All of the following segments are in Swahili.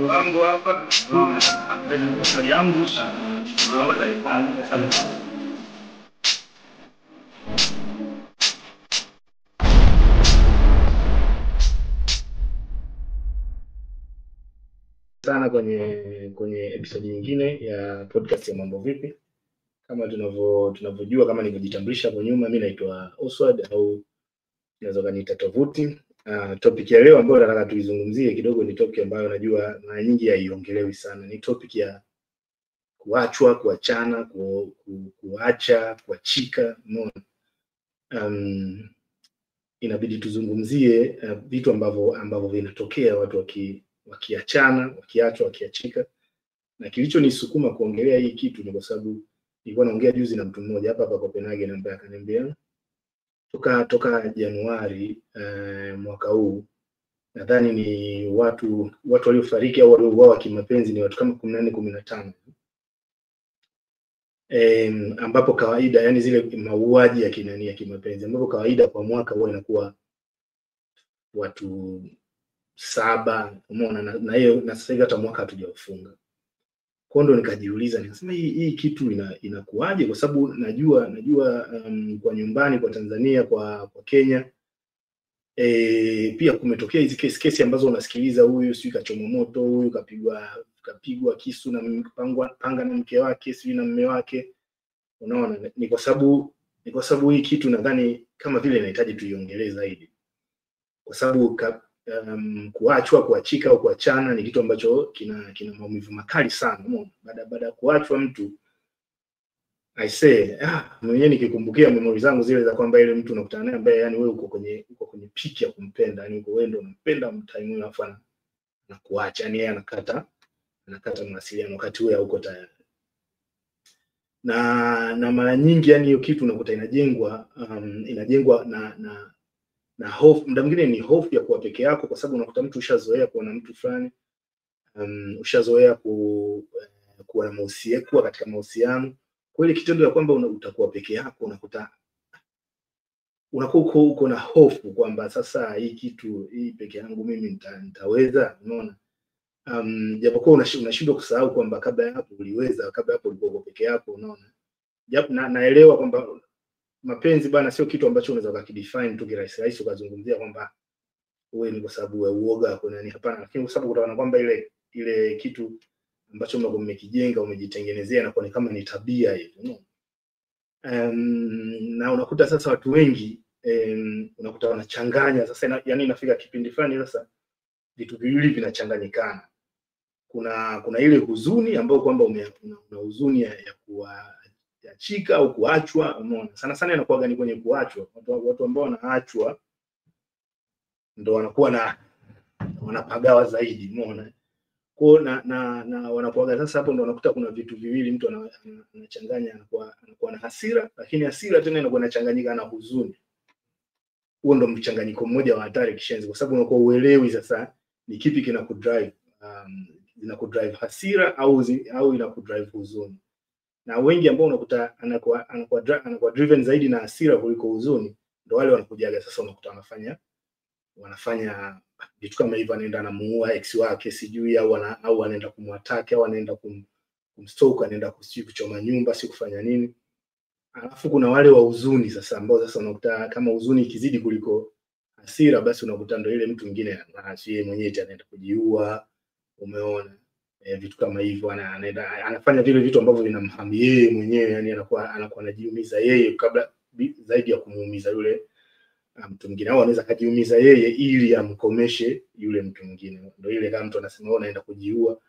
wangu hapa yangu sana kwenye episode nyingine ya podcast ya Mambo Vipi. Kama tunavyojua, kama nilivyojitambulisha hapo nyuma, mimi naitwa Oswald au naweza kuniita Tovuti. Topic ya leo ambayo nataka tuizungumzie kidogo ni topic ambayo najua mara nyingi haiongelewi sana. Ni topic ya kuachwa, kuachana, kuacha, kuachika, umeona. Inabidi tuzungumzie vitu ambavyo vinatokea watu wakiachana, wakiachwa, wakiachika. Na kilichonisukuma kuongelea hii kitu ni kwa sababu nilikuwa naongea juzi na mtu mmoja hapa Copenhagen ambaye akaniambia toka Januari mwaka huu, nadhani ni watu waliofariki au waliouawa kimapenzi ni watu kama 14-15. Ambapo kawaida, yani zile mauaji ya kimapenzi ambapo kawaida kwa mwaka huwa inakuwa watu 7, umeona, na hiyo na sasa hivi hata mwaka hatujafunga. Kwa ndo nikajiuliza, nikasema hii kitu inakuaje? Kwa sababu najua kwa nyumbani, kwa Tanzania, kwa Kenya pia kumetokea hizi kesi ambazo unasikiliza, huyu sio kachoma moto, huyu kapigwa kisu na panga na mke wake, sio na mume wake. Unaona, ni kwa sababu hii kitu nadhani kama vile inahitaji tuiongelee zaidi, kwa sababu kuachwa, kuachika au kuachana ni kitu ambacho kina maumivu makali sana. Umeona, baada ya kuachwa mtu, I say mwenyewe nikikumbukia memory zangu zile za kwamba ile mtu unakutana naye ambaye yani wewe uko kwenye peak ya kumpenda, yani wewe ndio unampenda mtime huyo, afa na kuacha, yani yeye anakata mawasiliano wakati wewe hauko tayari. Na mara nyingi yani hiyo kitu unakuta inajengwa na hofu. Muda mwingine ni hofu ya kuwa peke yako, kwa sababu unakuta mtu ushazoea kuwa na mtu fulani, ushazoea kuwa na mahusiano, kuwa katika mahusiano. Kwa ile kitendo ya kwamba utakuwa peke yako, unakuta unakuwa uko na hofu kwamba sasa hii peke yangu mimi nitaweza, unaona. Japokuwa unashindwa kusahau kwamba kabla ya hapo uliweza, kabla hapo ulikuwa peke yako, unaona. Japo naelewa kwamba mapenzi bana sio kitu ambacho unaweza kudefine tu kirahisi ukazungumzia kwamba wewe ni kwa sababu ya uoga kwa nani, hapana. Lakini kwa sababu utaona kwamba ile kitu ambacho umekijenga, umejitengenezea, na kwa kama ni tabia hiyo, na unakuta sasa watu wengi unakuta wanachanganya sasa, yani inafika kipindi fulani sasa vitu viwili vinachanganyikana. Kuna ile huzuni ambayo kwamba una huzuni ya kuachika au kuachwa, umeona. Sana inakuwa gani kwenye kuachwa, watu ambao wanaachwa ndio wanakuwa wanapagawa zaidi, umeona. Kwa na wanapoaga sasa, hapo ndio unakuta kuna vitu viwili mtu anachanganya, anakuwa na hasira, lakini hasira tena inakuwa inachanganyika na huzuni. Huo ndio mchanganyiko mmoja wa hatari kishenzi, kwa sababu unakuwa uelewi sasa ni kipi kinakudrive, inakudrive hasira au inakudrive huzuni. Na wengi ambao unakuta anakuwa driven zaidi na hasira kuliko huzuni, ndio wale wanakujaga sasa, unakuta wanafanya vitu kama hivyo, anaenda anamuua ex wake sijui, au anaenda kumwataka, au anaenda kumstalk, anaenda kuchoma nyumba, si kufanya nini. Alafu kuna wale wa huzuni sasa, ambao sasa unakuta kama huzuni ikizidi kuliko hasira, basi unakuta ndio ile mtu mwingine yeye mwenyewe anaenda kujiua, umeona. Vitu kama hivyo, anafanya vile vitu ambavyo vinamhamu yeye mwenyewe, yani anakuwa anajiumiza yeye kabla zaidi ya kumuumiza yule mtu mwingine, au anaweza kujiumiza yeye ili amkomeshe yule mtu mwingine. Ndio ile kama mtu anasema wewe unaenda kujiua,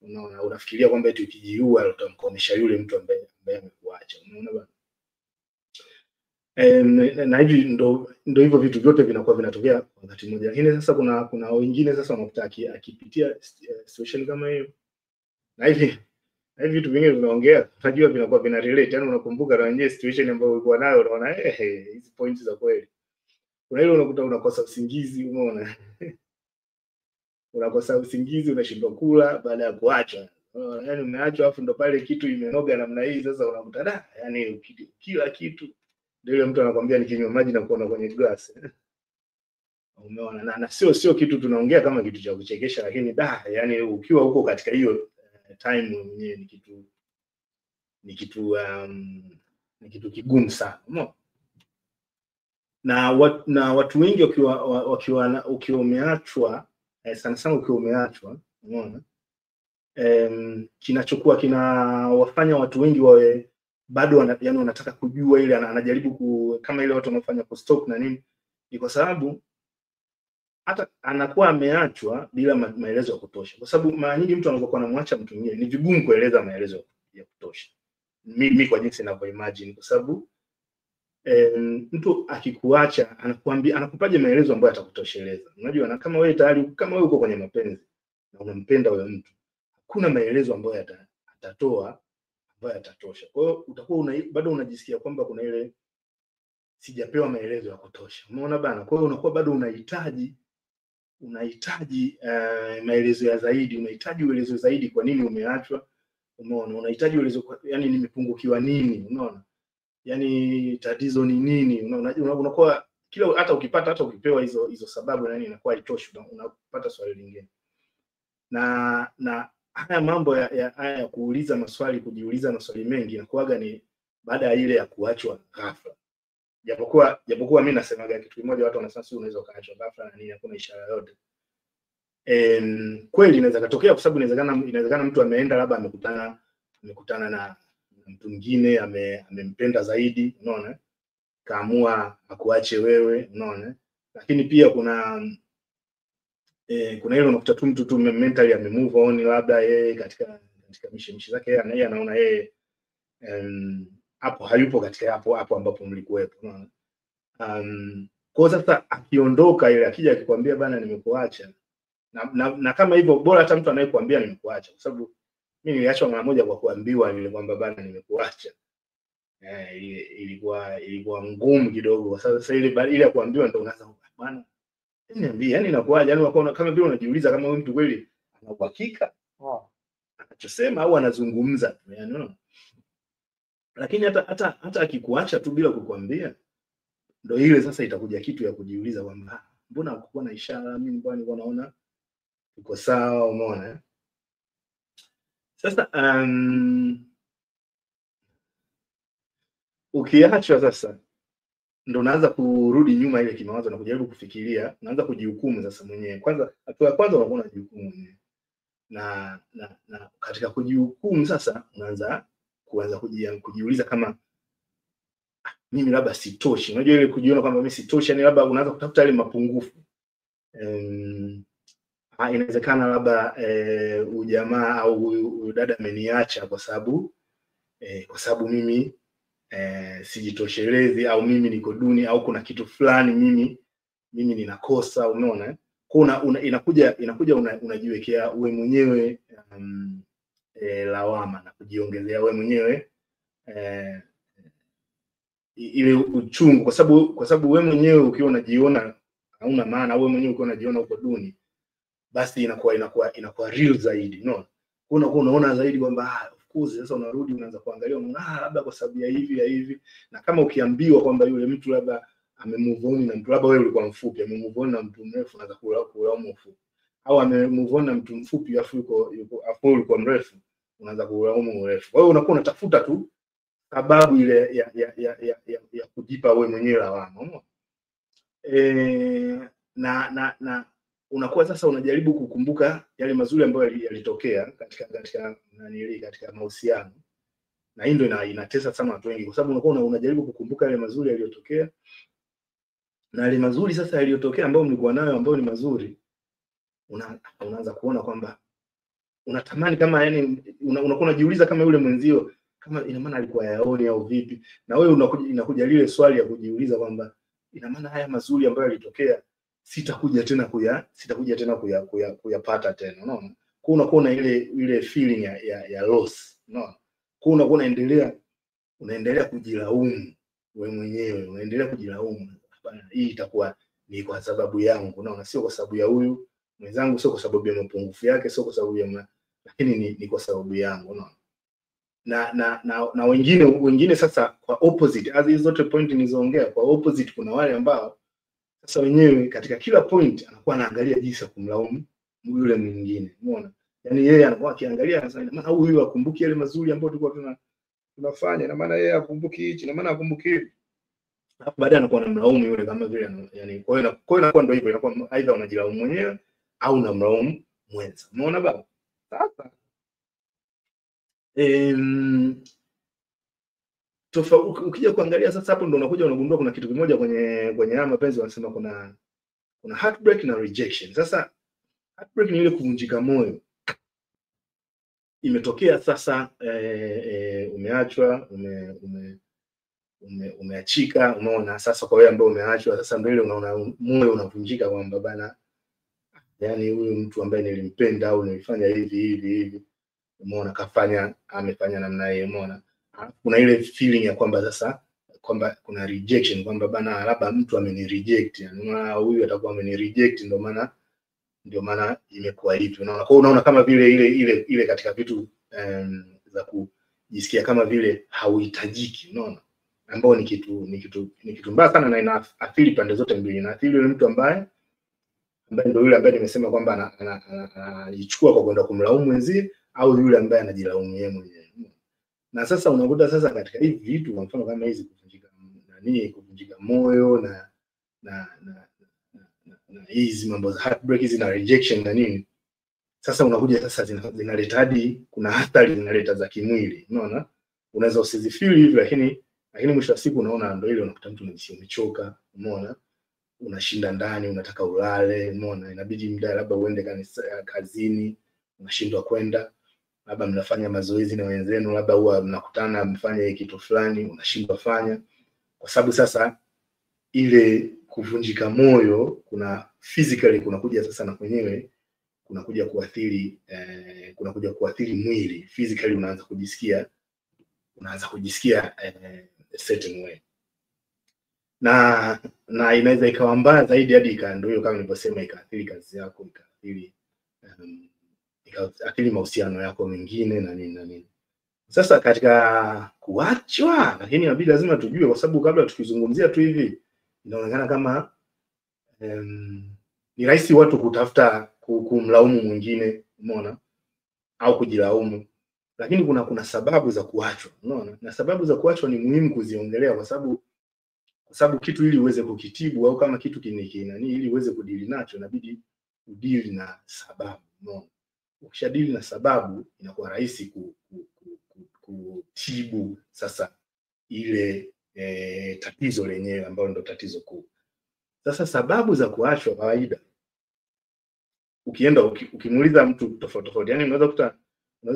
unaona, unafikiria kwamba eti ukijiua utamkomesha yule mtu ambaye amekuacha, unaona bwana. Na hivi ndio hivyo vitu vyote vinakuwa vinatokea wakati mmoja. Lakini sasa kuna wengine sasa wanakuta akipitia situation kama hiyo, na hivi vitu vingine tunaongea, unajua vinakuwa vina relate, yani unakumbuka na wenyewe situation ambayo ulikuwa nayo, unaona hizi points za kweli. Kuna ile unakuta unakosa usingizi, umeona. Unakosa usingizi, unashindwa kula baada ya kuacha. Yani umeachwa, afu ndo pale kitu imenoga namna hii, sasa unakuta yani kila kitu ndio ile mtu anakuambia nikinywa maji na kuona kwenye glass. Umeona, na sio kitu tunaongea kama kitu cha kuchekesha, lakini yani ukiwa huko katika hiyo time mwenyewe ni kitu kigumu sana. Umeona? Na watu wengi ukiwa umeachwa, sana sana ukiwa umeachwa, umeona, kinachokuwa kinawafanya watu wengi wawe bado yani wanataka kujua ile, anajaribu kama ile watu wanafanya ku-stalk na nini, ni kwa sababu hata anakuwa ameachwa bila maelezo ya kutosha, kwa sababu mara nyingi mtu anapokuwa anamwacha mtu mwingine ni vigumu kueleza maelezo ya kutosha, mimi kwa jinsi ninavyo imagine, kwa sababu mtu akikuacha anakuambia, anakupaje maelezo ambayo atakutosheleza? Unajua, na kama wewe tayari, kama wewe uko kwenye mapenzi na unampenda huyo mtu, hakuna maelezo ambayo atatoa ambayo yatatosha. Kwa hiyo utakuwa bado unajisikia kwamba kuna ile sijapewa maelezo ya kutosha. Umeona bana? Kwa hiyo unakuwa bado unahitaji maelezo ya zaidi, unahitaji uelezo zaidi, kwa nini umeachwa, umeona, unahitaji uelezo, yani nimepungukiwa nini, unaona, yani tatizo ni nini, unakuwa kila hata ukipewa hizo sababu na nini inakuwa haitoshi, unapata swali lingine. Na haya mambo ya kuuliza maswali, kujiuliza maswali mengi inakuwaga ni baada ya ile ya kuachwa ghafla. Japokuwa mimi nasemaga kitu kimoja, watu wanasema si unaweza kaachwa ghafla na nini, hakuna ishara yote. Kweli inaweza katokea, kwa sababu inawezekana mtu ameenda labda amekutana na mtu mwingine, amempenda zaidi, unaona, kaamua akuache wewe, unaona. Lakini pia kuna ile unakuta tu mtu tu mentally amemove on, labda yeye katika mishi zake yeye anaona yeye hapo hayupo katika hapo ambapo mlikuwepo, unaona. Kwa sasa akiondoka ile, akija akikwambia bana nimekuacha, na kama hivyo, bora hata mtu anayekuambia nimekuacha, kwa sababu mimi niliachwa mara moja kwa kuambiwa ile kwamba bana nimekuacha. Ilikuwa ngumu kidogo. Sasa ile ya kuambiwa ndio unaanza bana niambie, yani inakuaje, yani unakuwa kama vile unajiuliza kama huyu mtu kweli ana uhakika anachosema au anazungumza, yani unaona. Lakini hata akikuacha tu bila kukuambia, ndio ile sasa itakuja kitu ya kujiuliza kwamba mbona hakukuwa na ishara, mimi mbona nilikuwa naona uko sawa, umeona. Sasa ukiachwa sasa ndio unaanza kurudi nyuma ile kimawazo na kujaribu kufikiria, unaanza kujihukumu sasa mwenyewe. Kwanza, hatua ya kwanza unakuwa unajihukumu mwenyewe. Na katika kujihukumu sasa kuanza kujiuliza kama mimi labda sitoshi. Unajua ile kujiona kwamba mimi sitoshi, yani labda unaanza kutafuta ile mapungufu. Inawezekana labda ujamaa au dada ameniacha kwa sababu mimi sijitoshelezi, au mimi niko duni, au kuna kitu fulani mimi ninakosa, umeona. Kwa inakuja unajiwekea wewe mwenyewe lawama na kujiongezea wewe mwenyewe ile uchungu, kwa sababu wewe mwenyewe ukiwa unajiona hauna maana, wewe mwenyewe ukiwa unajiona uko duni, basi inakuwa real zaidi, unaona. Unakuwa unaona zaidi kwamba of course, sasa unarudi unaanza kuangalia, unaona labda kwa sababu ya hivi, na kama ukiambiwa kwamba yule mtu labda amemove on na mtu, labda wewe ulikuwa mfupi, amemove on na mtu mrefu, unaanza kulaumu mfupi, au amemove on na mtu mfupi afu ulikuwa mrefu, unaanza kulaumu mrefu. Kwa hiyo unakuwa unatafuta tu sababu ile ya kujipa wewe mwenyewe lawama, unaona. Na unakuwa sasa unajaribu kukumbuka yale mazuri ambayo yalitokea katika mahusiano, na hii ndio inatesa sana watu wengi, kwa sababu unakuwa unajaribu kukumbuka yale mazuri yaliyotokea, na yale mazuri sasa yaliyotokea ambayo mlikuwa nayo, ambayo ni mazuri, unaanza kuona kwamba unatamani kama, yani unakuwa unajiuliza kama yule mwenzio kama ina maana alikuwa yaoni au vipi, na wewe inakuja lile swali ya kujiuliza kwamba ina maana haya mazuri ambayo yalitokea sitakuja tena kuyapata tena, unaona. Kwa unakuwa na ile feeling ya loss, unaona. Kwa unakuwa unaendelea kujilaumu wewe mwenyewe, unaendelea kujilaumu, hii itakuwa ni kwa sababu yangu, unaona, sio kwa sababu ya huyu mwenzangu, sio kwa sababu ya mapungufu yake, sio kwa sababu lakini ni kwa sababu yangu, unaona. Na wengine sasa kwa opposite, hizo zote point nilizoongea, kwa opposite kuna wale ambao Sasa wenyewe katika kila point anakuwa anaangalia jinsi ya kumlaumu yule mwingine, umeona? Yani yeye anakuwa akiangalia anasema maana huyu akumbuki yale mazuri ambayo tulikuwa tunafanya, na maana yeye akumbuki hichi, na maana akumbuki hivi. Alafu baadaye anakuwa anamlaumu yule kama vile yani, kwa hiyo inakuwa ndio hivyo, inakuwa aidha unajilaumu mwenyewe au unamlaumu mwenza. Umeona baba? Sasa ukija kuangalia sasa, hapo ndo unakuja unagundua kuna kitu kimoja kwenye haya mapenzi, wanasema kuna heartbreak na rejection. Sasa heartbreak ni ile kuvunjika moyo, imetokea sasa, umeachwa, umeachika, umeona. Sasa kwa wewe ambaye umeachwa, sasa ndio ile unaona moyo unavunjika kwamba bana, yani huyu mtu ambaye nilimpenda au nilifanya hivi, umeona, amefanya namna hiyo, umeona. Kuna ile feeling ya kwamba sasa kwamba kuna rejection, kwamba bana labda mtu amenireject, yani huyu atakuwa amenireject, ndio maana imekuwa hivi, unaona. Kwa unaona kama vile ile katika vitu za kujisikia kama vile hauhitajiki, unaona, ambao ni kitu mbaya sana, na inaathiri pande zote mbili. Inaathiri yule mtu ambaye ndio yule ambaye nimesema kwamba anajichukua kwa kwenda kumlaumu mwenzie, au yule ambaye anajilaumu yeye mwenyewe. Na sasa unakuta sasa katika hivi vitu, kwa mfano kama hizi kuvunjika moyo na hizi mambo za heartbreak hizi na rejection na nini, sasa unakuja sasa zinaleta hadi kuna athari zinaleta za kimwili, unaona. Unaweza usizifeel hivi, lakini mwisho wa siku unaona ndio ile, unakuta mtu umechoka, umeona, unashinda ndani, unataka ulale, umeona, inabidi muda labda uende kazini, unashindwa kwenda, labda mnafanya mazoezi na wenzenu, labda huwa mnakutana mfanye kitu fulani, unashindwa fanya, kwa sababu sasa ile kuvunjika moyo kuna physically kunakuja sasa na kwenyewe kunakuja kuathiri mwili. Physically unaanza kujisikia certain way, na inaweza ikawa mbaya zaidi hadi ndio hiyo kama nilivyosema, ikaathiri kazi yako, ikaathiri mahusiano yako mengine na nini. Sasa katika kuachwa, lakini inabidi lazima tujue, kwa sababu kabla tukizungumzia tu hivi inaonekana kama ni rahisi watu kutafuta kumlaumu mwingine, umeona, au kujilaumu, lakini kuna sababu za kuachwa, unaona. Na sababu za kuachwa ni muhimu kuziongelea, kwa sababu kitu ili uweze kukitibu, au kama kitu ili uweze kudili nacho, inabidi udili na sababu, unaona. Ukishadili na sababu, inakuwa rahisi kutibu sasa ile tatizo lenyewe ambalo ndio tatizo kuu. Sasa sababu za kuachwa, kawaida ukienda ukimuuliza mtu tofauti, yani unaweza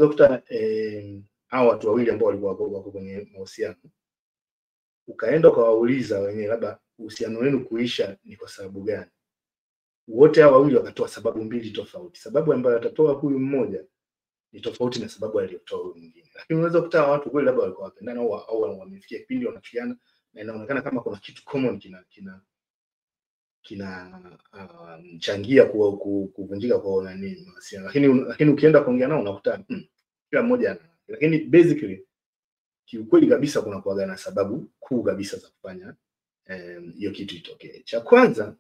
kuta hao watu wawili ambao walikuwa wako kwenye mahusiano, ukaenda ukawauliza wenyewe labda uhusiano wenu kuisha ni kwa sababu gani, wote hao wawili wakatoa sababu mbili tofauti. Sababu ambayo atatoa huyu mmoja ni tofauti na sababu aliyotoa huyu mwingine. Lakini unaweza kukuta watu kweli labda walikuwa wapendana au wamefikia kipindi wanachukiana, na inaonekana kama kuna kitu common changia kuvunjika kwa nani mahusiano, lakini ukienda kuongea nao unakuta kila mmoja, lakini basically kiukweli kabisa kuna kuaga na sababu kuu kabisa za kufanya hiyo kitu itokee. Cha kwanza,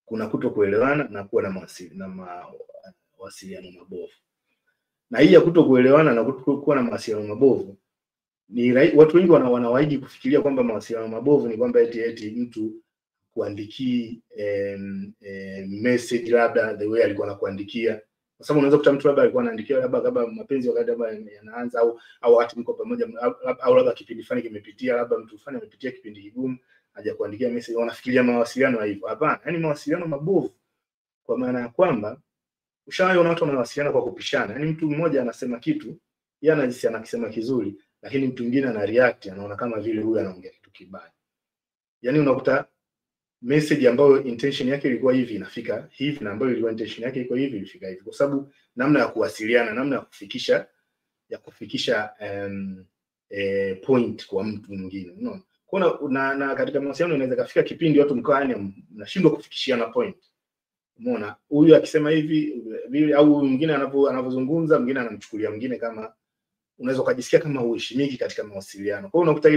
kuna kutokuelewana na kuwa na mawasiliano mabovu. Na hii ya kutokuelewana na kuwa na mawasiliano mabovu ni watu wengi wanawahi kufikiria kwamba mawasiliano mabovu ni kwamba eti mtu kuandikii message labda the way alikuwa anakuandikia, kwa sababu unaweza kukuta mtu labda alikuwa anaandikia labda mapenzi wakati labda yanaanza, au watu mko pamoja, au labda kipindi fulani kimepitia, labda mtu fulani amepitia kipindi kigumu, haja kuandikia message, wanafikiria mawasiliano hivyo. Hapana, yani mawasiliano mabovu kwa maana ya kwamba ushawaona watu wanawasiliana kwa kupishana, yani mtu mmoja anasema kitu, yeye anajisi anakisema kizuri, lakini mtu mwingine ana react, anaona kama vile huyu anaongea kitu kibaya. Yani unakuta message ambayo intention yake ilikuwa hivi inafika hivi, na ambayo ilikuwa intention yake iko hivi ilifika hivi, kwa sababu namna ya kuwasiliana, namna ya kufikisha point kwa mtu mwingine, unaona. Na katika mahusiano inaweza kafika kipindi watu mkao yani mnashindwa kufikishiana point, umeona. Huyu akisema hivi vile, au mwingine anavyozungumza, mwingine anamchukulia mwingine kama, unaweza kujisikia kama uheshimiki katika mawasiliano. Kwa hiyo unakuta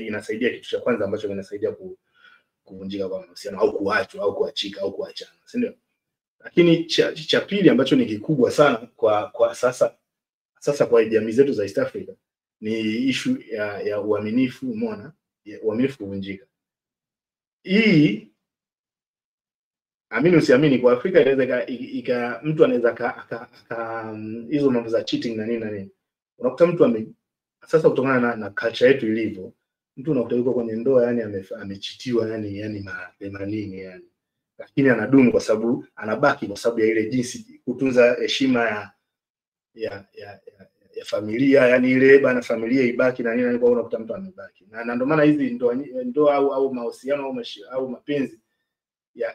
inasaidia kitu cha kwanza ambacho kinasaidia kuvunjika kwa mahusiano au kuachwa au kuachika au kuachana, si ndio? Lakini cha pili ambacho ni kikubwa sana kwa sasa kwa jamii zetu za East Africa ni issue ya uaminifu, umeona? Uaminifu kuvunjika. Hii amini usiamini, kwa Afrika inaweza mtu anaweza hizo mambo za cheating na nini, unakuta mtu sasa kutokana na culture yetu ilivyo, mtu unakuta yuko kwenye ndoa yani amechitiwa yani mapema nini yani, lakini anadumu kwa sababu anabaki kwa sababu ya ile jinsi kutunza heshima ya familia, yani ile bana familia ibaki na nini, kwa unakuta mtu amebaki na ndio maana hizi ndoa au mahusiano au mapenzi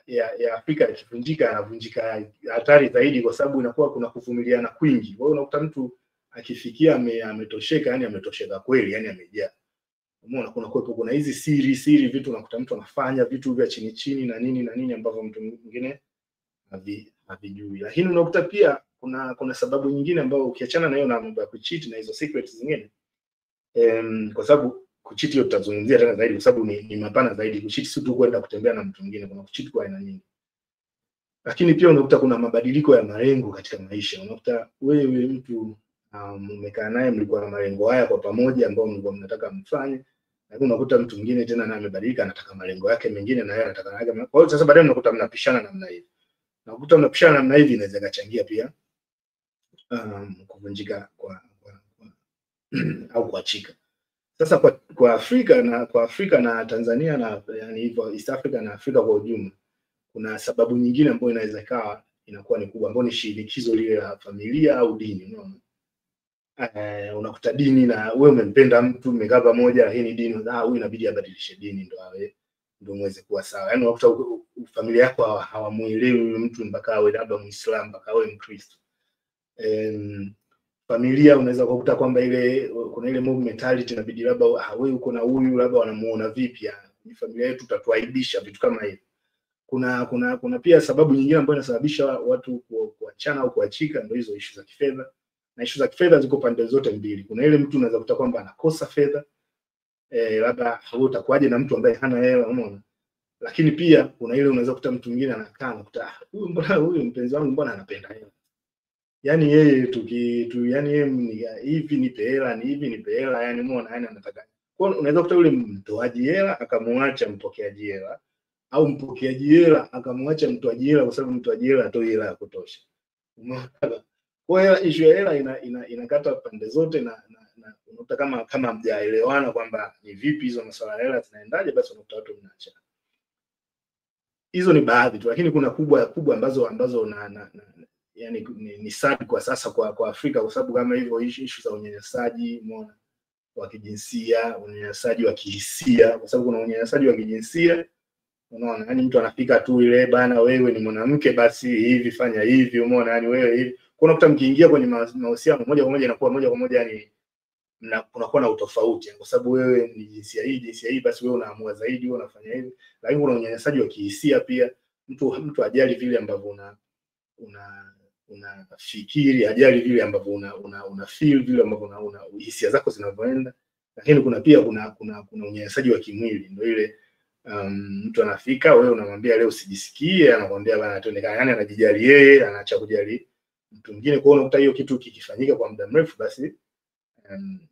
ya Afrika yakivunjika, anavunjika hatari zaidi, kwa sababu inakuwa kuna kuvumiliana kwingi. Kwa hiyo unakuta mtu akifikia ametosheka, yani ametosheka kweli, yani amejaa. Umeona, kuna hizi siri vitu, unakuta mtu anafanya vitu vya chini na nini ambavyo mtu mwingine havijui. Lakini unakuta pia kuna sababu nyingine ambayo ukiachana na hiyo na mambo ya kucheat na hizo secrets zingine, kwa sababu kucheat hiyo tutazungumzia tena zaidi kwa sababu ni mapana zaidi. Kucheat si tu kwenda kutembea na mtu mwingine, kuna kucheat kwa aina nyingi. Lakini pia unakuta kuna mabadiliko ya malengo katika maisha. Unakuta wewe mtu umekaa naye, mlikuwa na malengo haya kwa pamoja ambao mlikuwa mnataka mfanye, lakini unakuta mtu mwingine tena naye amebadilika, anataka malengo yake mengine na yeye anataka yake. Kwa hiyo sasa baadaye unakuta mnapishana namna hiyo. Unakuta mnapishana namna hivi, inaweza kachangia pia kuvunjika au kuachika. Sasa kwa Afrika na Tanzania na yani hivyo East Africa na Afrika kwa ujumla, kuna sababu nyingine ambayo inaweza ikawa inakuwa ni kubwa, ambayo ni shinikizo lile la familia au dini, unaona? Unakuta dini, na wewe umempenda mtu, mmekaa pamoja, lakini dini huyu inabidi abadilishe dini ndio muweze kuwa sawa. Yaani unakuta familia yako hawamuelewi mtu mpaka awe labda Muislamu, mpaka awe Mkristo. Familia unaweza kukuta kwamba kuna ile mob mentality, inabidi labda wewe uko na huyu labda wanamuona vipi, ni familia yetu tatuaibisha, vitu kama hivyo. Kuna pia sababu nyingine ambayo inasababisha watu kuachana au kuachika, ndio hizo issue za kifedha. Na issue za kifedha ziko pande zote mbili. Kuna ile mtu unaweza kukuta kwamba anakosa fedha, labda utakuaje na mtu ambaye hana hela, umeona? Lakini pia kuna ile unaweza kukuta mtu mwingine anakaa nakuta huyu mpenzi wangu mbona anapenda hela, yani yeye yani yeye hivi nipe hela, ni hivi nipe hela, yani umeona, yani anataka. Kwa hiyo unaweza kukuta yule mtoaji hela akamwacha mpokeaji hela, au mpokeaji hela akamwacha mtoaji hela kwa sababu mtoaji hela atoi hela ya kutosha, umeona? Kwa hiyo issue ya hela inakata pande zote, na unakuta kama mjaelewana kwamba ni vipi hizo masuala ya hela zinaendaje, basi unakuta watu mnaacha. Hizo ni baadhi tu, lakini kuna kubwa ambazo yani ni sad kwa sasa kwa Afrika, kwa sababu kama hivyo issue za unyanyasaji, umeona, wa kijinsia, unyanyasaji wa kihisia, kwa sababu kuna unyanyasaji wa kijinsia, unaona, yani mtu anafika tu ile bana, wewe ni mwanamke basi hivi fanya hivi, umeona, yani wewe hivi. Kuna kuta mkiingia kwenye mahusiano moja kwa moja inakuwa moja kwa moja yani kunakuwa na utofauti, kwa sababu wewe ni jinsia hii basi wewe unaamua zaidi, wewe unafanya hivi. Lakini kuna unyanyasaji wa kihisia pia, mtu ajali vile ambavyo unafikiri, ajali vile ambavyo una feel, vile ambavyo hisia zako zinavyoenda. Lakini kuna unyanyasaji wa kimwili, ndio ile mtu anafika, wewe unamwambia leo usijisikie, anakuambia bana twende, yani anajijali yeye, anaacha kujali mtu mwingine. Kwa hiyo unakuta hiyo kitu kikifanyika kwa muda mrefu, basi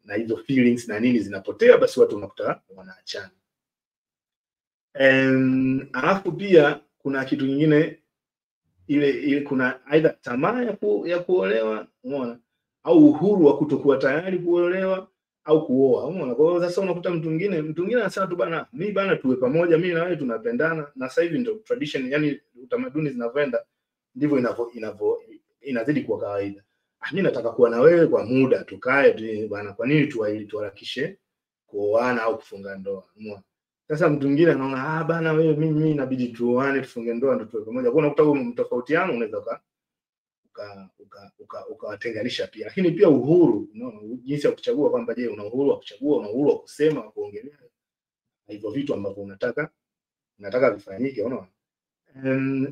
na hizo feelings na nini zinapotea, basi watu unakuta wanaachana. Alafu pia kuna kitu kingine, ile kuna aidha tamaa ya kuolewa, umeona, au uhuru wa kutokuwa tayari kuolewa au kuoa, umeona. Kwa hiyo sasa unakuta mtu mwingine anasema tu bana, mimi bana tuwe pamoja, mimi na wewe tunapendana. Na sasa hivi ndio tradition, yani utamaduni zinavyoenda ndivyo inazidi kuwa kawaida. Mimi nataka kuwa na wewe kwa muda, tukae bana, kwa nini tuharakishe kuoana au kufunga ndoa, umeona. Sasa mtu mwingine anaona bana, wewe mimi inabidi tuoane tufunge ndoa ndio tuwe pamoja. Kwa hiyo unakuta mtofautiano unaweza ukawatenganisha pia. Lakini pia uhuru, unaona, jinsi ya kuchagua kwamba je, una uhuru wa kuchagua, una uhuru wa kusema, wa kuongelea hivyo vitu ambavyo unataka vifanyike, unaona.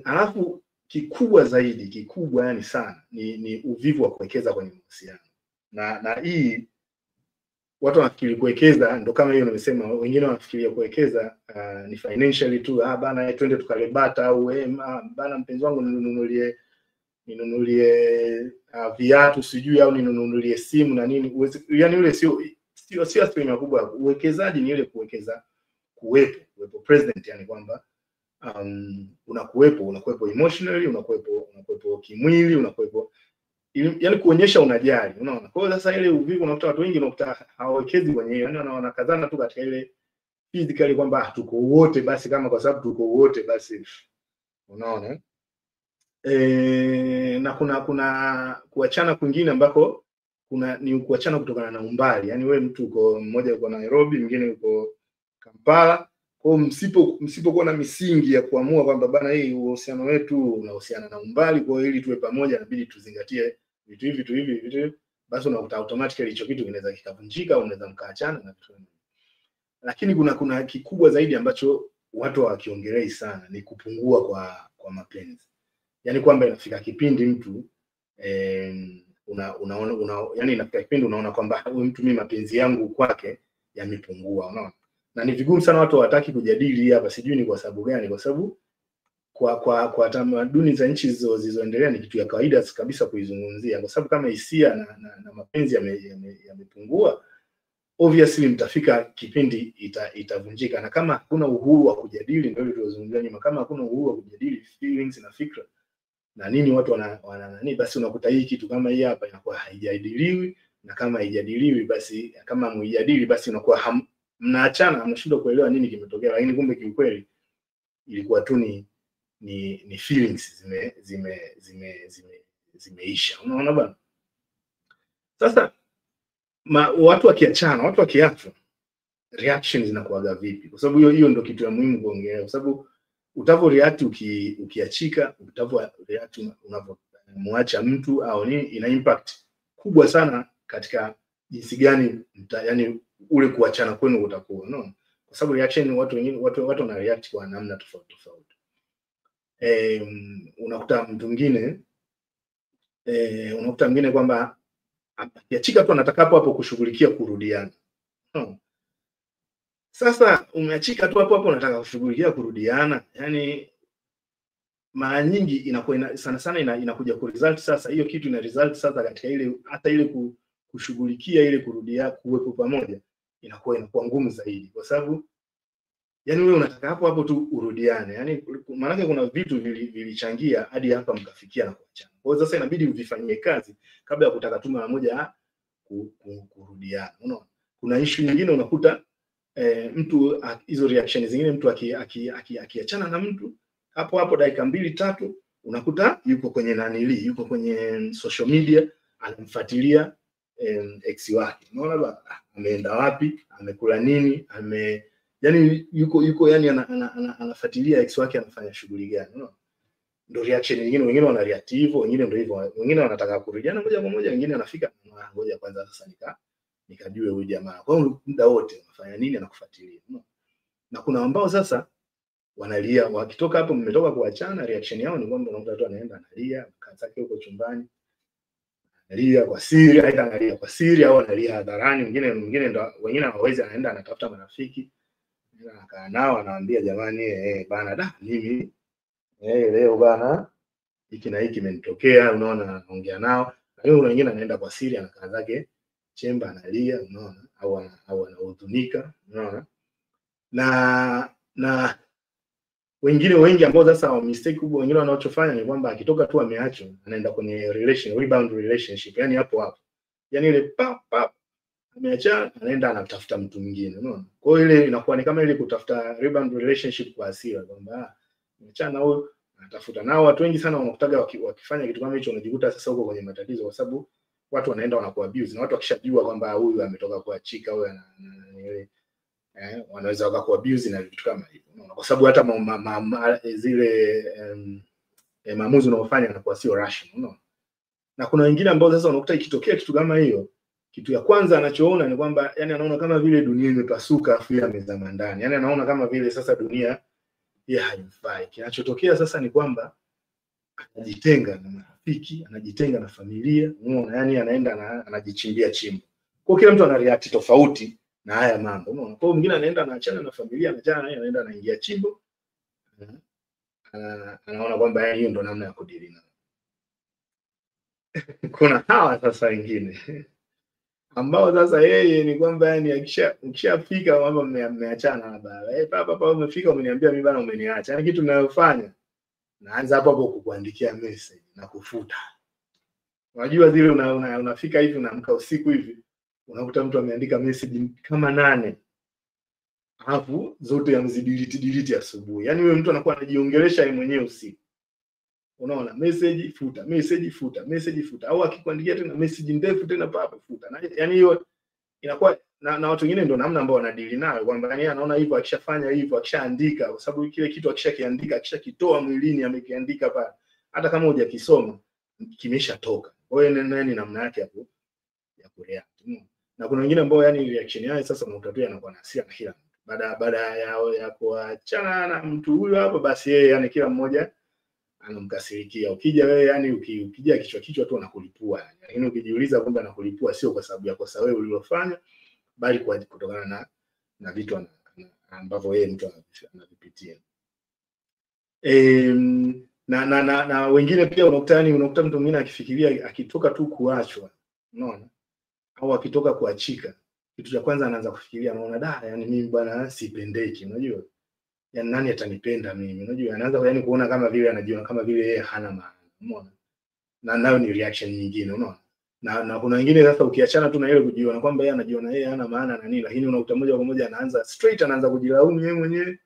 Alafu kikubwa yani sana ni uvivu wa kuwekeza kwenye mahusiano. Na hii watu wanafikiri kuwekeza ndo kama hiyo nimesema, wengine wanafikiria kuwekeza ni financially tu, bana twende tukalebata, au bana mpenzi wangu ninunulie viatu sijui, au ninunulie simu na nini. Yani ule sio asilimia kubwa. Uwekezaji ni ile kuwekeza kuwepo present, yani kwamba unakuwepo emotionally, unakuwepo kimwili, unakuwepo yani kuonyesha unajali, unaona. Kwa hiyo sasa ile uvivu unakuta watu wengi unakuta hawawekezi kwenye hiyo, yani wanakazana tu katika ile physically kwamba tuko wote basi, kama kwa sababu tuko wote basi, unaona. Na kuna kuachana kwingine ambako ni kuachana kutokana na umbali, yani wewe mtu uko mmoja uko Nairobi, mwingine uko Kampala. Kwa msipokuwa na misingi ya kuamua kwamba bana, hii uhusiano wetu unahusiana na umbali, kwa hiyo ili tuwe pamoja inabidi tuzingatie vitu hivi, basi unakuta automatically hicho kitu kinaweza kikavunjika, unaweza mkaachana na vitu. Lakini kuna kikubwa zaidi ambacho watu hawakiongelei sana, ni kupungua kwa mapenzi. Yani kwamba inafika kipindi mtu yani inafika kipindi unaona kwamba huyu mtu mimi mapenzi yangu kwake yamepungua, unaona. Na ni vigumu sana, watu hawataki kujadili hapa, sijui ni kwa sababu gani. Kwa sababu kwa tamaduni za nchi zilizoendelea ni kitu ya kawaida kabisa kuizungumzia, kwa sababu kama hisia na mapenzi yamepungua, obviously mtafika kipindi itavunjika. Na kama hakuna uhuru wa kujadili, ndio tulizozungumzia nyuma, kama hakuna uhuru wa kujadili feelings na fikra na nini, watu wana nini, basi unakuta hii kitu kama hii hapa inakuwa haijadiliwi, na kama haijadiliwi basi, kama mjadili basi unakuwa mnaachana, mnashindwa kuelewa nini kimetokea, lakini kumbe kiukweli ilikuwa tu ni feelings zimeisha, unaona bwana. Sasa watu wakiachana, watu wakiachwa, reactions zinakuwa vipi? Kwa sababu hiyo ndio kitu ya muhimu kuongelea, kwa sababu utavyo react ukiachika, utavyo react unapomwacha mtu au nini, ina impact kubwa sana katika jinsi gani yani ule kuachana kwenu utakuwa, unaona. Kwa sababu reaction, watu wana react kwa namna tofauti. Unakuta mtu mwingine kwamba akiachika tu anataka hapo kushughulikia kurudiana. Sasa umeachika tu hapo unataka kushughulikia kurudiana, yani mara nyingi inakuwa sana inakuja ku result. Sasa hiyo kitu ina result sasa katika ile kushughulikia ile kurudia kuwepo pamoja inakuwa ngumu zaidi, kwa sababu yani wewe unataka hapo tu urudiane, yani maana kuna vitu vilichangia hadi hapa mkafikia na kuachana. Kwa hiyo sasa inabidi uvifanyie kazi kabla ya kutaka tu mara moja kurudiana, unaona. Kuna issue nyingine unakuta mtu hizo reaction zingine, mtu akiachana na mtu hapo dakika 2-3 unakuta yuko kwenye social media anamfuatilia ex wake, unaona bwana, ameenda wapi, amekula nini, yani yuko yani anafuatilia ex wake anafanya shughuli gani, unaona. Ndio reaction nyingine. Wengine wana react hivyo, wengine ndio hivyo, wengine wanataka kurudiana moja kwa moja, wengine anafika ngoja kwanza sasa nikajue huyu jamaa. Kwa hiyo muda wote unafanya nini, anakufuatilia, unaona. Na kuna ambao sasa wanalia, wakitoka hapo mmetoka kuachana, reaction yao ni kwamba unakuta tu anaenda analia, kazake huko chumbani, analia kwa siri, aidha analia kwa siri au analia hadharani. Wengine hawawezi, anaenda anatafuta marafiki, anakaa nao, anawaambia jamani, bana mimi leo bana hiki na hiki kimenitokea, unaona, anaongea nao. Lakini kuna wengine anaenda kwa siri, anakaa zake chemba analia, unaona, au anahuzunika, unaona. Na wengine wengi ambao sasa wa mistake kubwa, wengine wanachofanya ni kwamba akitoka tu ameachwa anaenda kwenye rebound relationship, yani hapo yani ile ameacha anaenda anatafuta mtu mwingine, unaona. Kwa hiyo ile inakuwa ni kama ile kutafuta rebound relationship kwa hasira, kwamba ameachana huyo anatafuta. Nao watu wengi sana wanakutaga wakifanya kitu kama hicho, unajikuta sasa huko kwenye matatizo, kwa sababu watu wanaenda wanakuwa abuse, na watu wakishajua kwamba huyu ametoka kuachika, huyu wanaweza wakakuwa abuse na vitu kama hivyo, unaona. Kwa sababu hata zile maamuzi unaofanya yanakuwa sio rational, unaona. Na kuna wengine ambao sasa unakuta ikitokea kitu kama hiyo, kitu ya kwanza anachoona ni kwamba yani anaona kama vile dunia imepasuka afu yeye amezama ndani, yani anaona kama vile sasa dunia yeye haimfai. Kinachotokea sasa ni kwamba anajitenga na marafiki, anajitenga na familia, unaona, yani anaenda anajichimbia chimbo. Kwa kila mtu ana react tofauti na haya mambo, unaona. Kwa mwingine anaenda anaachana na familia, anaachana naye, anaenda anaingia chimbo, anaona kwamba hiyo ndo namna ya kudili nayo. Kuna hawa sasa wengine ambao sasa yeye ni kwamba yani ukishafika kwamba mmeachana labda, papa umefika umeniambia mimi bana umeniacha, yani kitu ninayofanya naanza hapo hapo kukuandikia message na kufuta. Unajua zile unafika hivi unaamka usiku hivi unakuta mtu ameandika message kama 8 alafu zote delete asubuhi. Yani wewe mtu anakuwa anajiongelesha yeye mwenyewe usiku. Unaona, message futa, message futa, message futa, au akikuandikia tena message ndefu tena papa futa. Na yani hiyo inakuwa na watu wengine ndio namna ambao wanadili nayo, kwamba yani anaona hivyo, akishafanya hivyo, akishaandika, kwa sababu kile kitu akishakiandika, akishakitoa mwilini, amekiandika pale, hata kama hujakisoma kimeshatoka. Kwa hiyo ni namna yake ya kureact. Na kuna wengine ambao yani reaction yao sasa unatatua anakuwa na hasira na kila mtu. Baada ya kuachana na mtu huyo hapo, basi yeye yani kila mmoja anamkasirikia. Ukija wewe yani ukija kichwa tu anakulipua yani. Lakini ukijiuliza kwamba anakulipua sio kwa sababu ya kosa wewe ulilofanya, bali kutokana na vitu ambavyo yeye mtu anavipitia. Na wengine pia unakuta mtu mwingine akifikiria akitoka tu kuachwa, unaona, au akitoka kuachika, kitu cha kwanza anaanza kufikiria, anaona yani mimi bwana sipendeki, unajua, yani nani atanipenda mimi, unajua, anaanza yani kuona kama vile anajiona kama vile yeye hana maana, umeona. Na nayo ni reaction nyingine, unaona. Na kuna wengine sasa ukiachana tu na ile kujiona kwamba yeye anajiona yeye hana maana na nini, lakini unakuta moja kwa moja anaanza kujilaumu yeye mwenyewe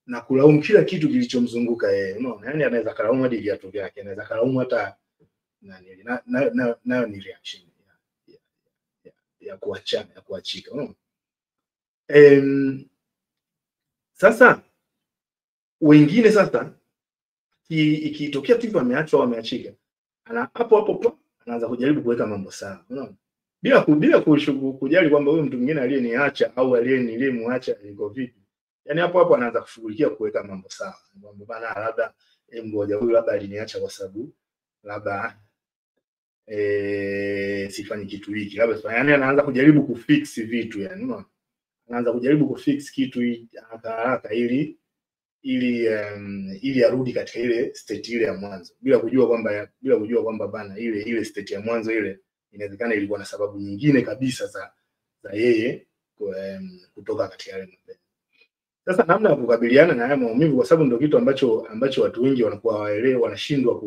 na kulaumu kila kitu kilichomzunguka yeye, unaona. Yani anaweza kulaumu hadi viatu vyake, anaweza kulaumu hata nani, nayo ni reaction ya kuachika, unaona. Sasa wengine sasa ikitokea tu ameachwa au ameachika, hapo anaanza kujaribu kuweka mambo sawa, unaona, bila kujali kwamba huyu mtu mwingine aliyeniacha au aliyeniacha iko vipi. Yani hapo anaanza kushughulikia kuweka mambo sawa, kwamba bana labda ngoja huyu labda aliniacha kwa sababu labda sifanyi kitu hiki, labda yani anaanza kujaribu kufix vitu, yani unaona, anaanza kujaribu kufix kitu haraka ili arudi katika ile state ile ya mwanzo, bila kujua kwamba bana ile state ya mwanzo ile inawezekana ilikuwa na sababu nyingine kabisa za yeye kutoka katika ile mapenzi. Sasa namna ya kukabiliana na haya maumivu, kwa sababu ndio kitu ambacho watu wengi wanakuwa waelewa, wanashindwa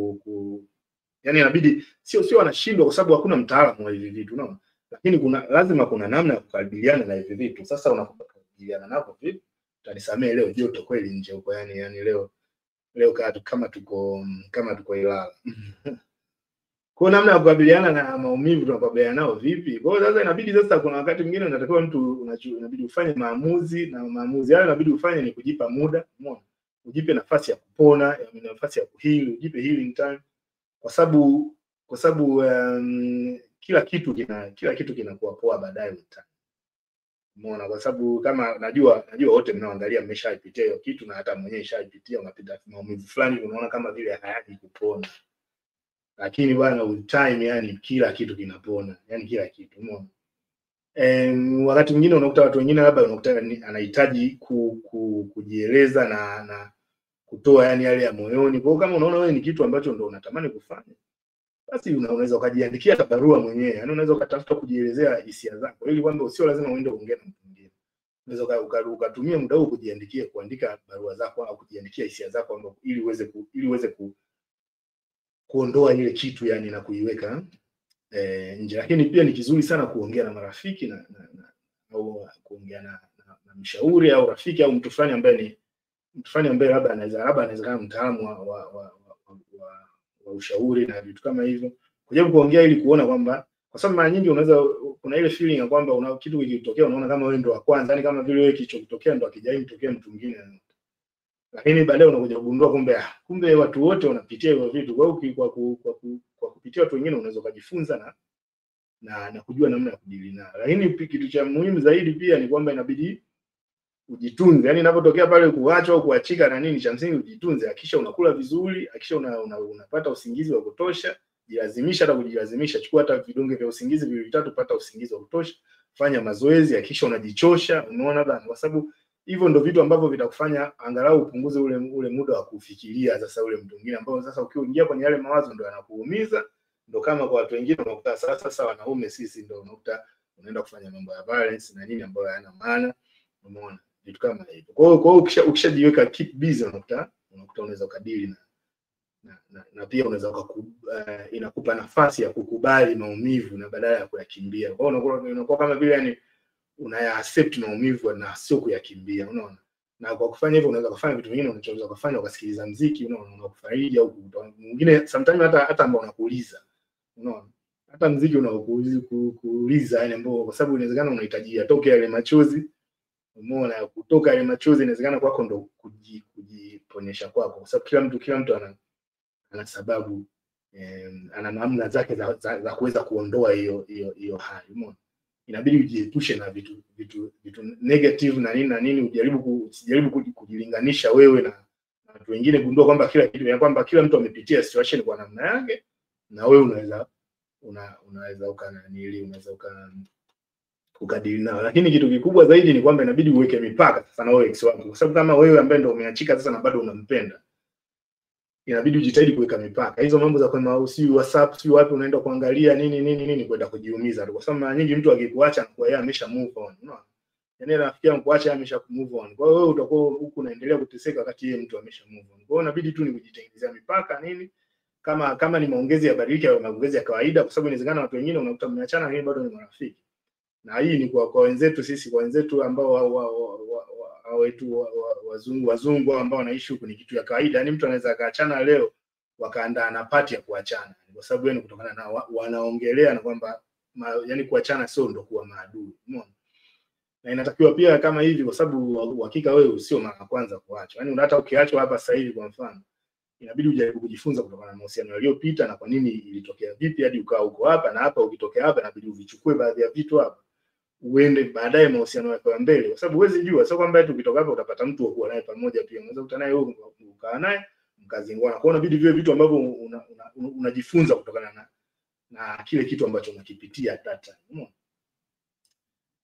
yani inabidi sio wanashindwa kwa sababu hakuna mtaalamu wa hivi vitu, unaona, lakini lazima kuna namna ya kukabiliana na hivi vitu. Sasa unakabiliana navyo vipi? Utanisamee leo joto kweli nje huko, yani leo kama tuko Ilala. Kwa namna ya kukabiliana na maumivu tunakabiliana nao vipi? Kwa hiyo sasa inabidi sasa kuna wakati mwingine unatakiwa inabidi ufanye maamuzi, na maamuzi hayo inabidi ufanye ni kujipa muda, umeona? Ujipe nafasi ya kupona, nafasi ya kuheal, ujipe healing time, kwa sababu kila kitu kinakuwa poa baadaye utani. Umeona, kwa sababu kama najua wote mnaoangalia mmeshaipitia hiyo kitu, na hata mwenyewe shaipitia, unapita maumivu fulani unaona kama vile hayaji kupona. Lakini bwana time, yani kila kitu kinapona, yani kila kitu, umeona. Wakati mwingine unakuta watu wengine labda unakuta anahitaji kujieleza na kutoa yani yale ya moyoni. Kwa hiyo kama unaona wewe ni kitu ambacho ndio unatamani kufanya, basi unaweza ukajiandikia tabarua mwenyewe, yani unaweza ukatafuta kujielezea hisia zako, ili kwamba usio lazima uende kuongea na mtu mwingine. Unaweza ukatumia muda huo kuandika barua zako au kujiandikia hisia zako, ili uweze kuondoa ile kitu yani na kuiweka nje. Lakini pia ni kizuri sana kuongea na marafiki au kuongea na mshauri au rafiki au mtu fulani ambaye labda anaweza kama mtaalamu wa ushauri na vitu kama hivyo, kujaribu kuongea ili kuona kwamba, kwa sababu mara nyingi kuna ile feeling ya kwamba una kitu kikitokea unaona kama wewe ndo wa kwanza, yani kama vile wewe kilichotokea ndo akijai mtokea mtu mwingine. Lakini baadaye unakuja kugundua kumbe watu wote wanapitia hivyo vitu. Kwa hiyo kwa kupitia watu wengine unaweza kujifunza na kujua namna ya kudili nayo. Lakini kitu cha muhimu zaidi pia ni kwamba inabidi ujitunze. Yani inapotokea pale kuachwa au kuachika na nini, cha msingi ujitunze. Hakisha unakula vizuri, hakisha unapata usingizi wa kutosha, jilazimisha, hata kujilazimisha, chukua hata vidonge vya usingizi vitatu, pata usingizi wa kutosha, fanya mazoezi, hakikisha unajichosha, unaona bana, kwa sababu hivyo ndio vitu ambavyo vitakufanya angalau upunguze ule muda wa kufikiria sasa ule mtu mwingine, ambao sasa ukiingia kwenye yale mawazo ndio yanakuumiza. Ndio kama kwa watu wengine unakuta sasa wanaume sisi ndio unakuta unaenda kufanya mambo ya violence na nini ambayo hayana maana, umeona vitu kama hivyo. Kwa hiyo ukishajiweka keep busy, unakuta unaweza ukadili na pia unaweza inakupa nafasi ya kukubali maumivu na badala ya kuyakimbia. Kwa hiyo unakuwa kama vile yani unaya accept maumivu na sio kuyakimbia, unaona. Na kwa kufanya hivyo unaweza kufanya vitu vingine, unachoweza kufanya ukasikiliza muziki, unaona, unakufariji, au mwingine sometimes hata ambao unakuuliza, unaona, hata muziki unakuuliza yani, ambao kwa sababu inawezekana unahitaji atoke yale machozi, umeona, kutoka yale machozi inawezekana kwako ndo kujiponyesha kwako, kwa sababu kila mtu ana sababu, ana namna zake za kuweza kuondoa hiyo hali, umeona. Inabidi ujiepushe na vitu negative na nini, usijaribu kujilinganisha wewe na watu wengine. Gundua kwamba kila mtu amepitia situation kwa namna yake, na wewe unaweza ukadili nao. Lakini kitu kikubwa zaidi ni kwamba inabidi uweke mipaka sasa na wewe ex wako, kwa sababu kama wewe ambaye ndio umeachika sasa na bado unampenda, inabidi ujitahidi kuweka mipaka. Hizo mambo za kwenda si WhatsApp si wapi unaenda kuangalia nini kwenda kujiumiza, kwa sababu mara nyingi mtu akikuacha kwa yeye amesha move on, unaona, yani anafikia mkuacha amesha move on. Kwa hiyo wewe utakuwa huku unaendelea kuteseka wakati yeye mtu amesha move on. Kwa hiyo inabidi tu ni kujitengenezea mipaka nini, kama ni maongezi ya badilika au maongezi ya kawaida, kwa sababu inawezekana watu wengine unakuta mmeachana lakini bado ni marafiki. Na hii ni kwa wenzetu sisi, kwa wenzetu ambao wetu wazungu ambao wanaishi huko, ni kitu ya kawaida. Yani mtu anaweza kaachana leo wakaandaa na party ya kuachana, kwa sababu yani kutokana na wanaongelea na kwamba yani kuachana sio ndo kuwa maadui, umeona. Na inatakiwa pia kama hivi, kwa sababu uhakika wewe sio mara kwanza kuacha. Yani hata ukiachwa hapa sasa hivi kwa mfano, inabidi ujaribu kujifunza kutokana na mahusiano yaliyopita na kwa nini ilitokea vipi hadi ukawa huko hapa na hapa. Ukitokea hapa inabidi uvichukue baadhi ya vitu hapa, uende baadaye mahusiano yako ya mbele, kwa sababu huwezi jua, sio kwamba tu ukitoka hapa utapata mtu wa kuwa naye pamoja. Pia unaweza kukutana naye wewe ukaa naye mkazingwana. Kwa hiyo inabidi vile vitu ambavyo unajifunza kutokana na kile kitu ambacho unakipitia data, umeona.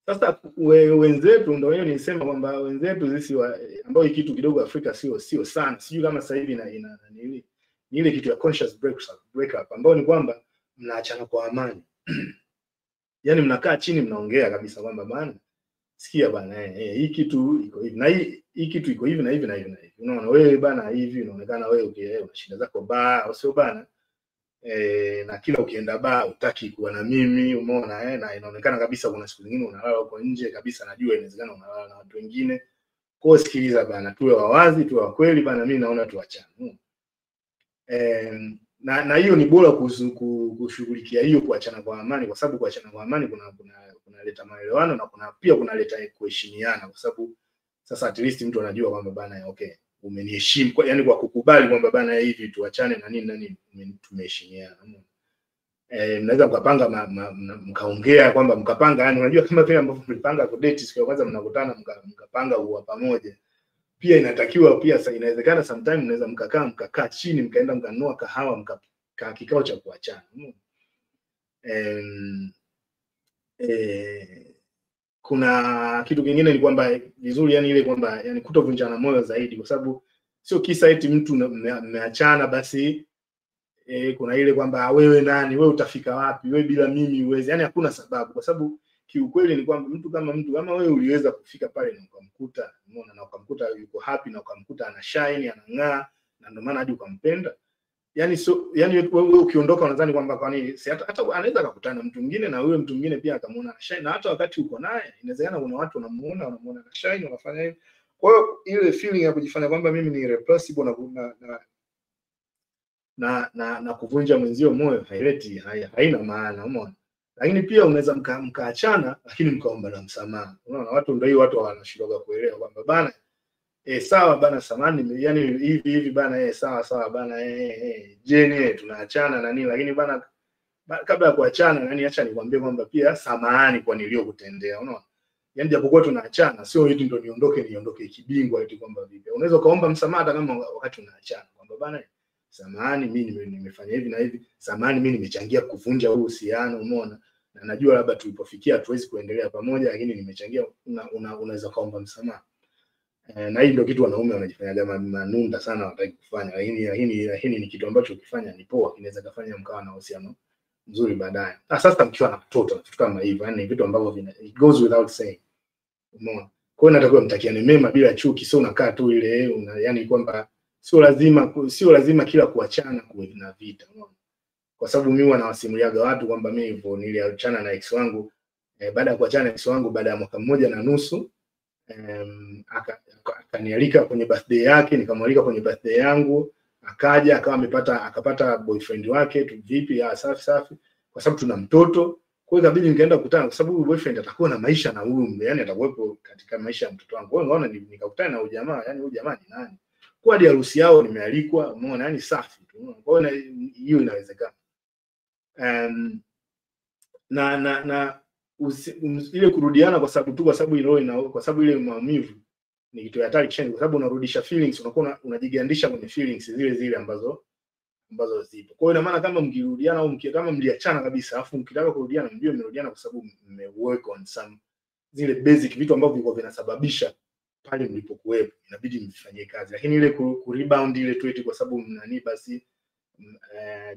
Sasa wenzetu ndio hiyo nilisema kwamba wenzetu sisi ambao hii kitu kidogo Afrika sio sana. Sijui kama sasa hivi ni ile kitu ya conscious breakup ambao ni kwamba mnaachana kwa amani. Yani mnakaa chini mnaongea kabisa kwamba bana, sikia bana, hii kitu iko hivi na hii kitu iko hivi na hivi na hivi. Unaona wewe bana, hivi inaonekana wewe una shida zako au sio bana? Na kila ukienda baa utaki kuwa na mimi, umeona, na inaonekana kabisa kuna siku nyingine unalala huko nje kabisa, najua inawezekana unalala na watu wengine. Kwa hiyo sikiliza bana, tuwe wawazi, tuwe wa kweli bana, mimi naona tuachane. Na hiyo ni bora kushughulikia hiyo kuachana kwa amani, kwa sababu kuachana kwa amani kunaleta maelewano na pia kunaleta kuheshimiana, kwa sababu sasa at least mtu anajua kwamba bana, okay, umeniheshimu, yani kwa kukubali kwamba bana hivi tuachane na nini tumeheshimiana. Mnaweza mkapanga mkaongea kwamba mkapanga, yani unajua kama vile ambavyo mlipanga ku date siku ya kwanza mnakutana mkapanga huwa pamoja. Pia inatakiwa pia inawezekana sometimes mnaweza mkakaa chini mkaenda mkanunua kahawa mkakaa kikao cha kuachana. Kuna kitu kingine ni kwamba vizuri, yani ile kwamba yani kutovunjana moyo zaidi, kwa sababu sio kisa eti mtu mmeachana basi kuna ile kwamba wewe nani, wewe utafika wapi, wewe bila mimi uwezi. Yani hakuna sababu, kwa sababu kiukweli ni kwamba mtu kama wewe uliweza kufika pale na ukamkuta, umeona, na ukamkuta yuko happy na ukamkuta ana shine anang'aa, na ndio maana hadi ukampenda. Yani wewe ukiondoka unadhani kwamba kwa nini hata anaweza akakutana mtu mwingine na wewe mtu mwingine pia akamwona ana shine, na hata wakati uko naye inawezekana kuna watu wanamuona ana shine wanafanya hivi. Kwa hiyo ile feeling ya kujifanya kwamba mimi ni irreplaceable na kuvunja mwenzio moyo haina maana, umeona. Lakini pia unaweza mkaachana lakini mkaomba na msamaha. Unaona watu ndio hiyo, watu wanashindwa kuelewa kwamba bana sawa bana, samani yani hivi bana, sawa bana, jeni tunaachana na nini, lakini bana kabla ya kuachana yani acha nikwambie kwamba pia samahani kwa niliyokutendea, unaona. Yani japokuwa tunaachana sio eti ndio niondoke kibingwa eti kwamba vipi. Unaweza kaomba msamaha kama wakati unaachana kwamba bana samahani mimi nimefanya hivi na hivi, samahani mimi nimechangia kuvunja huu uhusiano, umeona, na najua labda tulipofikia hatuwezi kuendelea pamoja, lakini nimechangia, unaweza kaomba msamaha. Na hii ndio kitu wanaume wanajifanya kama manunda sana wanataka kufanya, lakini ni kitu ambacho ukifanya ni poa, kinaweza kufanya mkawa na uhusiano mzuri baadaye. Sasa mkiwa na watoto vitu kama hivyo, yani vitu ambavyo it goes without saying, umeona. Kwa hiyo natakiwa mtakiane mema bila chuki, sio unakaa tu ile yani kwamba sio lazima kila kuachana kuwe na vita, umeona. Kwa sababu mimi wanawasimuliaga watu kwamba mimi hivyo niliachana na ex wangu, baada ya kuachana na ex wangu baada ya mwaka mmoja na nusu, akanialika kwenye birthday yake, nikamwalika kwenye birthday yangu, akaja akapata boyfriend wake tu, vipi, safi, kwa sababu tuna mtoto. Kwa hiyo ikabidi nikaenda kukutana, kwa sababu boyfriend atakuwa na maisha na huyu, yani atakuwepo katika maisha ya mtoto wangu. Kwa hiyo unaona nikakutana na huyu jamaa, yani huyu jamaa ni nani? Kwa hadi harusi yao nimealikwa, umeona, yani safi tu. Kwa hiyo hiyo inawezekana. Ile kurudiana kwa sababu ile maumivu ni kitu hatari kisha, kwa sababu unarudisha feelings, unakuwa unajigandisha kwenye feelings zile ambazo zipo. Kwa hiyo ina maana kama mkirudiana au kama mliachana kabisa, afu mkitaka kurudiana, mjue mmerudiana kwa sababu work on some zile basic vitu ambavyo viko vinasababisha pale mlipokuwepo, inabidi mfanyie kazi. Lakini ile rebound ile tu eti kwa sababu mnani basi.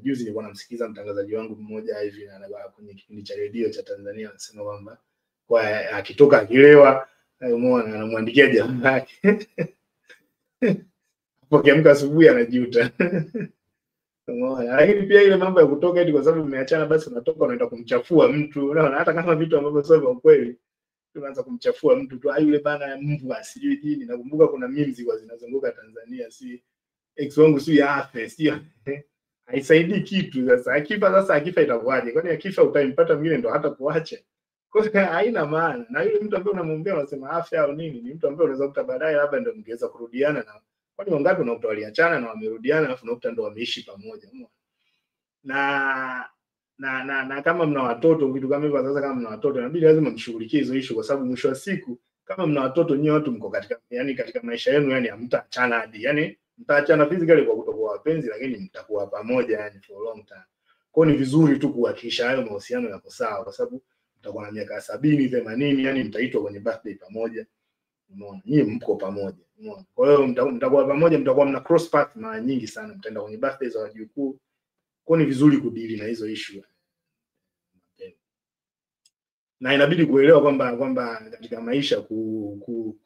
Juzi nilikuwa namsikiza mtangazaji wangu mmoja hivi na kwenye kipindi cha redio cha Tanzania, anasema kwamba kwa akitoka akilewa, umeona, anamwandikia jamaa yake akiamka asubuhi anajuta. Umeona, lakini pia ile mambo ya kutoka eti kwa sababu mmeachana basi unatoka unaenda kumchafua mtu, unaona, hata kama vitu ambavyo sio vya kweli tunaanza kumchafua mtu tu, yule bana mbwa sijui jini. Nakumbuka kuna memes kwa zinazunguka Tanzania, si ex wangu si afe, sio haisaidii kitu. Sasa akifa itakuwaje? Kwani akifa utampata mwingine ndo hata kuacha? Kwa hiyo haina maana. Na yule mtu ambaye unamwombea unasema afya au nini, ni mtu ambaye unaweza kuta baadaye labda ndo mngeweza kurudiana. Na kwani wangapi unakuta waliachana na wamerudiana, alafu unakuta ndo wameishi pamoja, na kama mna watoto vitu kama hivyo. Sasa kama mna watoto inabidi lazima mshughulikie hizo issue, kwa sababu mwisho wa siku kama mna watoto nyinyi watu mko katika maisha yenu, yani hamtaachana hadi, yani mtaachana physically kwa kutokuwa wapenzi, lakini mtakuwa pamoja yani for long time. Kwa hiyo ni vizuri tu kuhakikisha hayo mahusiano yako sawa, kwa sababu mtakuwa na miaka 70 80, yani mtaitwa kwenye birthday pamoja, umeona, nyinyi mko pamoja, umeona. Kwa hiyo mtakuwa pamoja, mtakuwa mna cross path mara nyingi sana, mtaenda kwenye birthday za wajukuu. Kwa hiyo ni vizuri kudili na hizo issue. Na inabidi kuelewa kwamba katika maisha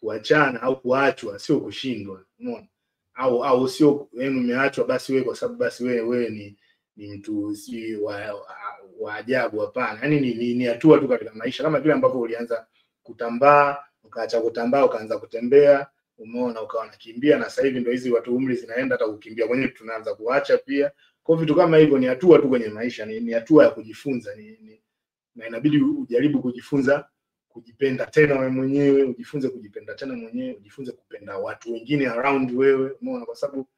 kuachana au kuachwa sio kushindwa, umeona, au sio yani umeachwa basi wewe kwa sababu basi wewe ni mtu si wa ajabu, hapana. Yani ni hatua tu katika maisha, kama vile ambavyo ulianza kutambaa ukaacha kutambaa ukaanza kutembea, umeona, ukawa unakimbia, na sasa hivi ndio hizi watu umri zinaenda hata kukimbia kwenye tunaanza kuacha pia. Kwa vitu kama hivyo ni hatua tu kwenye maisha, ni hatua ya kujifunza, na inabidi ujaribu kujifunza kujipenda tena wewe mwenyewe, ujifunze kujipenda tena mwenyewe, ujifunze kupenda watu wengine around wewe, umeona, kwa sababu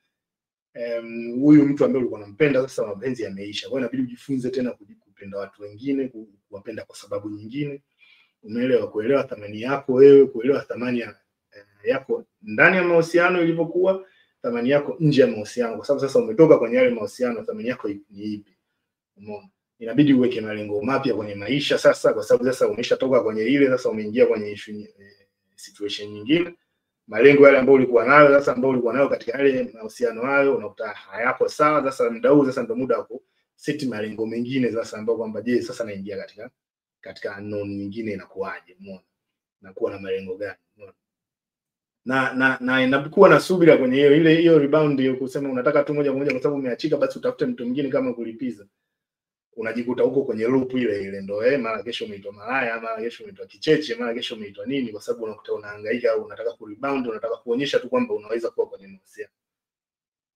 huyu mtu ambaye ulikuwa unampenda sasa mapenzi yameisha. Kwa hiyo inabidi ujifunze tena kupenda watu wengine, kuwapenda kwa sababu nyingine, umeelewa, kuelewa thamani yako wewe, kuelewa thamani yako ndani ya mahusiano ilivyokuwa, thamani yako nje ya mahusiano, kwa sababu sasa umetoka kwenye yale mahusiano, thamani yako ni ipi, umeona. Inabidi uweke malengo mapya kwenye maisha sasa, kwa sababu sasa umeshatoka kwenye ile, sasa umeingia kwenye situation nyingine. Malengo yale ambayo ulikuwa nayo katika yale mahusiano hayo unakuta hayako sawa. Sasa muda huu sasa ndio muda wa kuset malengo mengine sasa, ambao kwamba je, sasa naingia katika unknown nyingine inakuaje, umeona, na kuwa na malengo gani, umeona. Na inakuwa na subira kwenye hiyo rebound hiyo, kusema unataka tu moja kwa moja kwa sababu umeachika basi utafute mtu mwingine kama kulipiza. Unajikuta huko kwenye loop ile ndio mara kesho umeitwa malaya, mara kesho umeitwa kicheche, mara kesho umeitwa nini, kwa sababu unakuta unahangaika au unataka kurebound, unataka kuonyesha tu kwamba unaweza kuwa kwenye mahusiano.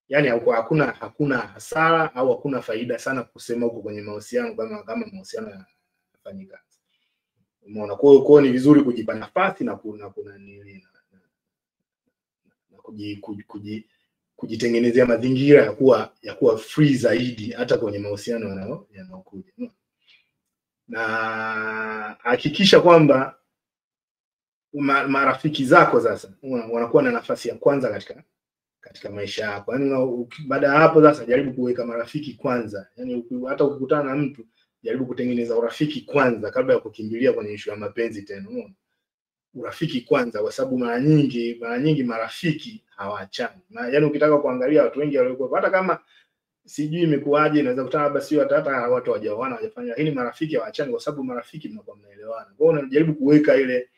Yani hakuna hasara au hakuna faida sana kusema huko kwenye mahusiano kama mahusiano yanafanyika, umeona. Kwa hiyo ni vizuri kujipa nafasi na kujitengenezea mazingira ya kuwa free zaidi hata kwenye mahusiano yanayokuja. Na hakikisha kwamba marafiki zako sasa wanakuwa na nafasi ya kwanza katika maisha yako. Yaani baada ya hapo sasa jaribu kuweka marafiki kwanza. Yaani hata ukikutana na mtu jaribu kutengeneza urafiki kwanza kabla ya kukimbilia kwenye issue ya mapenzi tena. Unaona? Urafiki kwanza, kwa sababu mara nyingi marafiki hawaachani. Yaani ukitaka kuangalia watu wengi waliokuwa hata kama sijui imekuaje, inaweza kutana labda sio hata watu hawajaoana hawajafanya, lakini marafiki hawaachani kwa sababu marafiki mnakuwa mnaelewana. Kwa hiyo unajaribu kuweka ile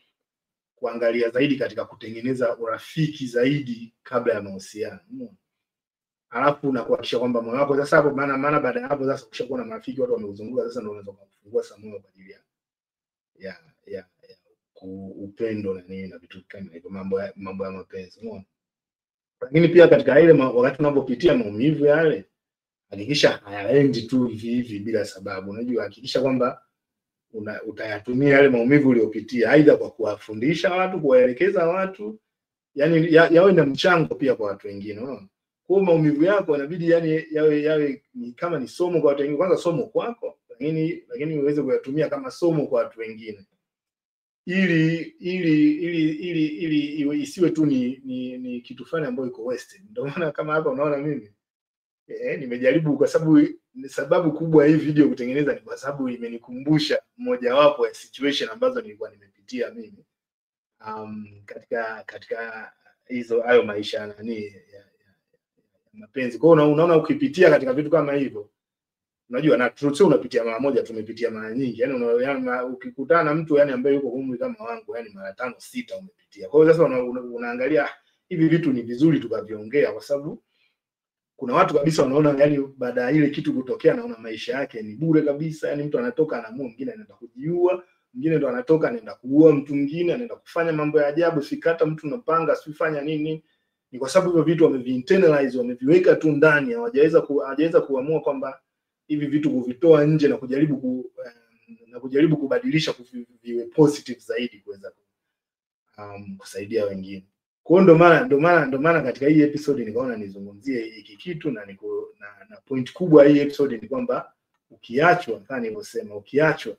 kuangalia zaidi katika kutengeneza urafiki zaidi kabla ya mahusiano. Alafu na kuhakikisha kwamba moyo wako sasa hapo, maana baada ya hapo sasa ukishakuwa na marafiki watu wamekuzunguka, sasa ndio unaweza kufungua sasa moyo kwa ajili ya upendo na nini na vitu kama hivyo, mambo ya mapenzi. Unaona? Lakini pia katika ile wakati unapopitia maumivu yale, hakikisha hayaendi tu hivi bila sababu. Unajua, hakikisha kwamba utayatumia yale maumivu uliyopitia aidha kwa kuwafundisha watu, kuwaelekeza watu, yani yawe na mchango pia kwa watu wengine. Unaona? Kwa maumivu yako inabidi yani yawe ni kama ni somo kwa watu wengine, kwanza somo kwako, lakini uweze kuyatumia kama somo kwa watu wengine, ili isiwe tu ni kitu fulani ambayo iko wasted. Ndio maana kama hapa unaona mimi nimejaribu, kwa sababu kubwa hii video kutengeneza ni kwa sababu imenikumbusha moja wapo ya situation ambazo nilikuwa nimepitia mimi katika hayo maisha ya mapenzi. Kwa hiyo unaona ukipitia katika vitu kama hivyo, unajua na sio unapitia mara moja, tumepitia mara nyingi. Yaani ukikutana na mtu yani ambaye yuko umri kama wangu, yani mara 5 6 umepitia. Kwa hiyo sasa unaangalia hivi vitu ni vizuri tukaviongea, kwa sababu kuna watu kabisa wanaona yani baada ya ile kitu kutokea naona maisha yake ni bure kabisa. Yani mtu anatoka anaamua, mwingine anaenda kujiua, mwingine ndo anatoka anaenda kuua mtu mwingine, anaenda kufanya mambo ya ajabu, sikata mtu napanga, sifanya nini. Ni kwa sababu hivyo vitu wamevi-internalize, wameviweka tu ndani, hawajaweza kuamua kwamba hivi vitu kuvitoa nje na kujaribu kubadilisha viwe positive zaidi kuweza kusaidia wengine. Kwa hiyo ndo maana katika hii episode nikaona nizungumzie hiki kitu, na point kubwa hii episode ni kwamba ukiachwa, kama nilivyosema, ukiachwa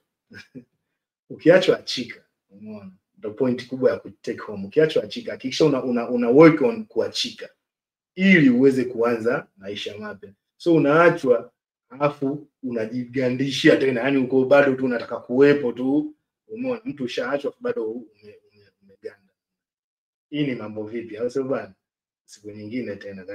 achika. Umeona? Ndio point kubwa ya ku take home. Ukiachwa achika, hakikisha una work on kuachika ili uweze kuanza maisha mapya. So unaachwa alafu unajigandishia tena, yani uko bado tu unataka kuwepo tu. Umeona? Mtu ushaachwa bado umeganda. Hii ni mambo vipi? Au sio bwana? Siku nyingine tena.